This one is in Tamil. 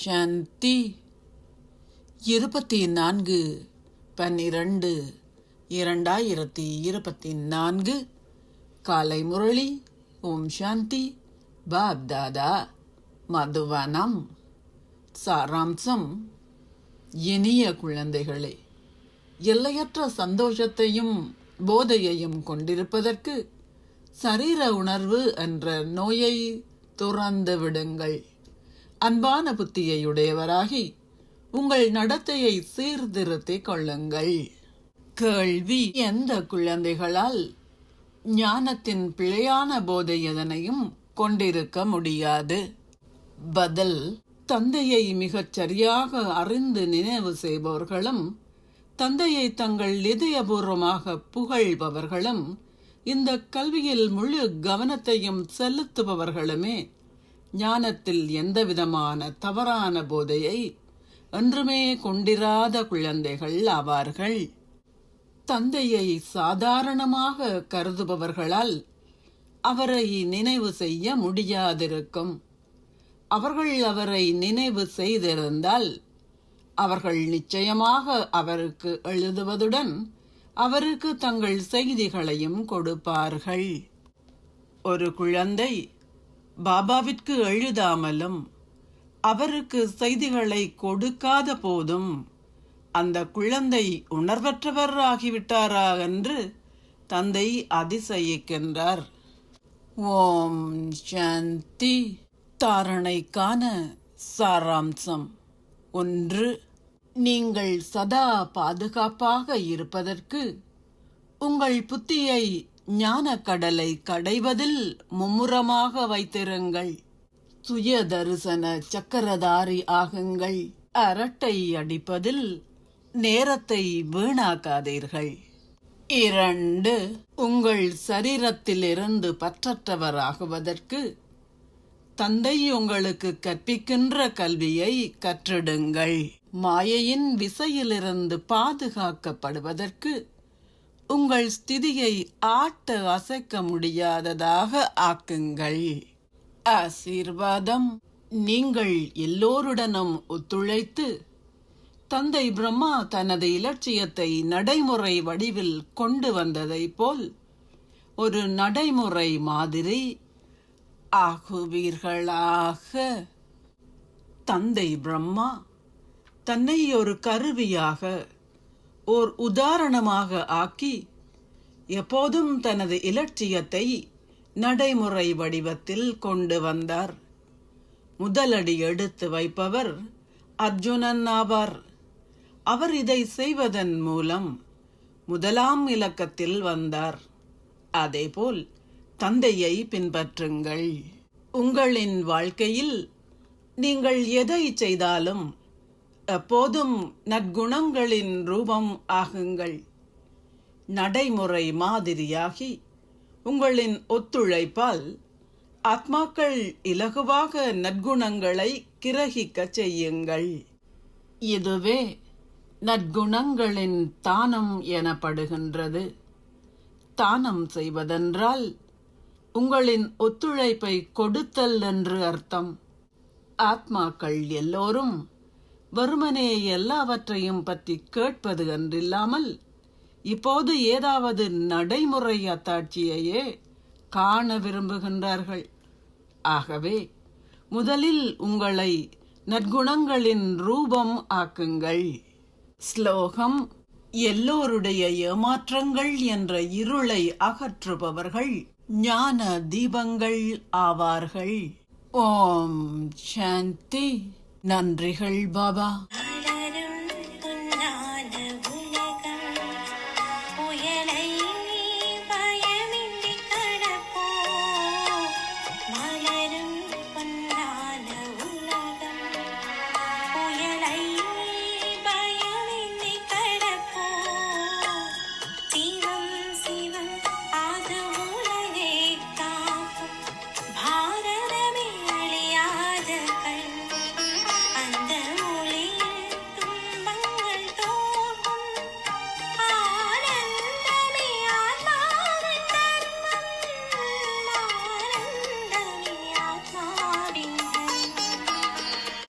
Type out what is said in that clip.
சாந்தி. 24/12/2024 காலை முரளி. ஓம் சாந்தி. பாப் தாதா மதுவனம். சாராம்சம்: இனிய குழந்தைகளே, எல்லையற்ற சந்தோஷத்தையும் போதையையும் கொண்டிருப்பதற்கு சரீர உணர்வு என்ற நோயை துறந்து விடுங்கள். அன்பான புத்தியை உடையவராகி உங்கள் நடத்தையை சீர்திருத்திக் கொள்ளுங்கள். கேள்வி: எந்த குழந்தைகளால் ஞானத்தின் பிழையான போதை எதனையும் கொண்டிருக்க முடியாது? பதில்: தந்தையை மிகச் சரியாக அறிந்து நினைவு செய்பவர்களும் தந்தையை தங்கள் இதயபூர்வமாக புகழ்பவர்களும் இந்த கல்வியில் முழு கவனத்தையும் செலுத்துபவர்களுமே ஞானத்தில் எந்தவிதமான தவறான போதையை என்றுமே கொண்டிராத குழந்தைகள் ஆவார்கள். தந்தையை சாதாரணமாக கருதுபவர்களால் அவரை நினைவு செய்ய முடியாதிருக்கும். அவர்கள் அவரை நினைவு செய்திருந்தால் அவர்கள் நிச்சயமாக அவருக்கு எழுதுவதுடன் அவருக்கு தங்கள் செய்திகளையும் கொடுப்பார்கள். ஒரு குழந்தை பாபாவிற்கு எழுதாமலும் அவருக்கு செய்திகளை கொடுக்காத போதும் அந்த குழந்தை உணர்வற்றவர் ஆகிவிட்டாரா என்று தந்தை அதிசயிக்கின்றார். ஓம் சாந்தி. தாரணைக்கான சாராம்சம்: 1. நீங்கள் சதா பாதுகாப்பாக இருப்பதற்கு உங்கள் புத்தியை ஞான கடலை கடைவதில் மும்முரமாக வைத்திருங்கள். சுய தரிசன சக்கரதாரி ஆகுங்கள். அரட்டை அடிப்பதில் நேரத்தை வீணாக்காதீர்கள். 2. உங்கள் சரீரத்திலிருந்து பற்றற்றவராகுவதற்கு தந்தை உங்களுக்கு கற்பிக்கின்ற கல்வியை கற்றிடுங்கள். மாயையின் விசையிலிருந்து பாதுகாக்கப்படுவதற்கு உங்கள் ஸ்திதியை ஆட்ட அசைக்க முடியாததாக ஆக்குங்கள். ஆசீர்வாதம்: நீங்கள் எல்லோருடனும் ஒத்துழைத்து தந்தை பிரம்மா தனது இலட்சியத்தை நடைமுறை வடிவில் கொண்டு வந்ததை போல் ஒரு நடைமுறை மாதிரி ஆகுவீர்களாக. தந்தை பிரம்மா தன்னை ஒரு கருவியாக, ஓர் உதாரணமாக ஆக்கி எப்போதும் தனது இலட்சியத்தை நடைமுறை வடிவத்தில் கொண்டு வந்தார். முதலடி எடுத்து வைப்பவர் அர்ஜுனன் ஆவார். அவர் இதை செய்வதன் மூலம் முதலாம் இலக்கத்தில் வந்தார். அதேபோல் தந்தையை பின்பற்றுங்கள். உங்களின் வாழ்க்கையில் நீங்கள் எதை செய்தாலும் எப்போதும் நற்குணங்களின் ரூபம் ஆகுங்கள். நடைமுறை மாதிரியாகி உங்களின் ஒத்துழைப்பால் ஆத்மாக்கள் இலகுவாக நற்குணங்களை கிரகிக்க செய்யுங்கள். இதுவே நற்குணங்களின் தானம் எனப்படுகின்றது. தானம் செய்வதென்றால் உங்களின் ஒத்துழைப்பை கொடுத்தல் என்று அர்த்தம். ஆத்மாக்கள் எல்லோரும் வெறுமனே எல்லாவற்றையும் பற்றி கேட்பது என்றில்லாமல் இப்போது ஏதாவது நடைமுறை அத்தாட்சியையே காண விரும்புகின்றார்கள். ஆகவே முதலில் உங்களை நற்குணங்களின் ரூபம் ஆக்குங்கள். ஸ்லோகம்: எல்லோருடைய ஏமாற்றங்கள் என்ற இருளை அகற்றுபவர்கள் ஞான தீபங்கள் ஆவார்கள். ஓம் சாந்தி. நன்றிகள் பாபா. புயலை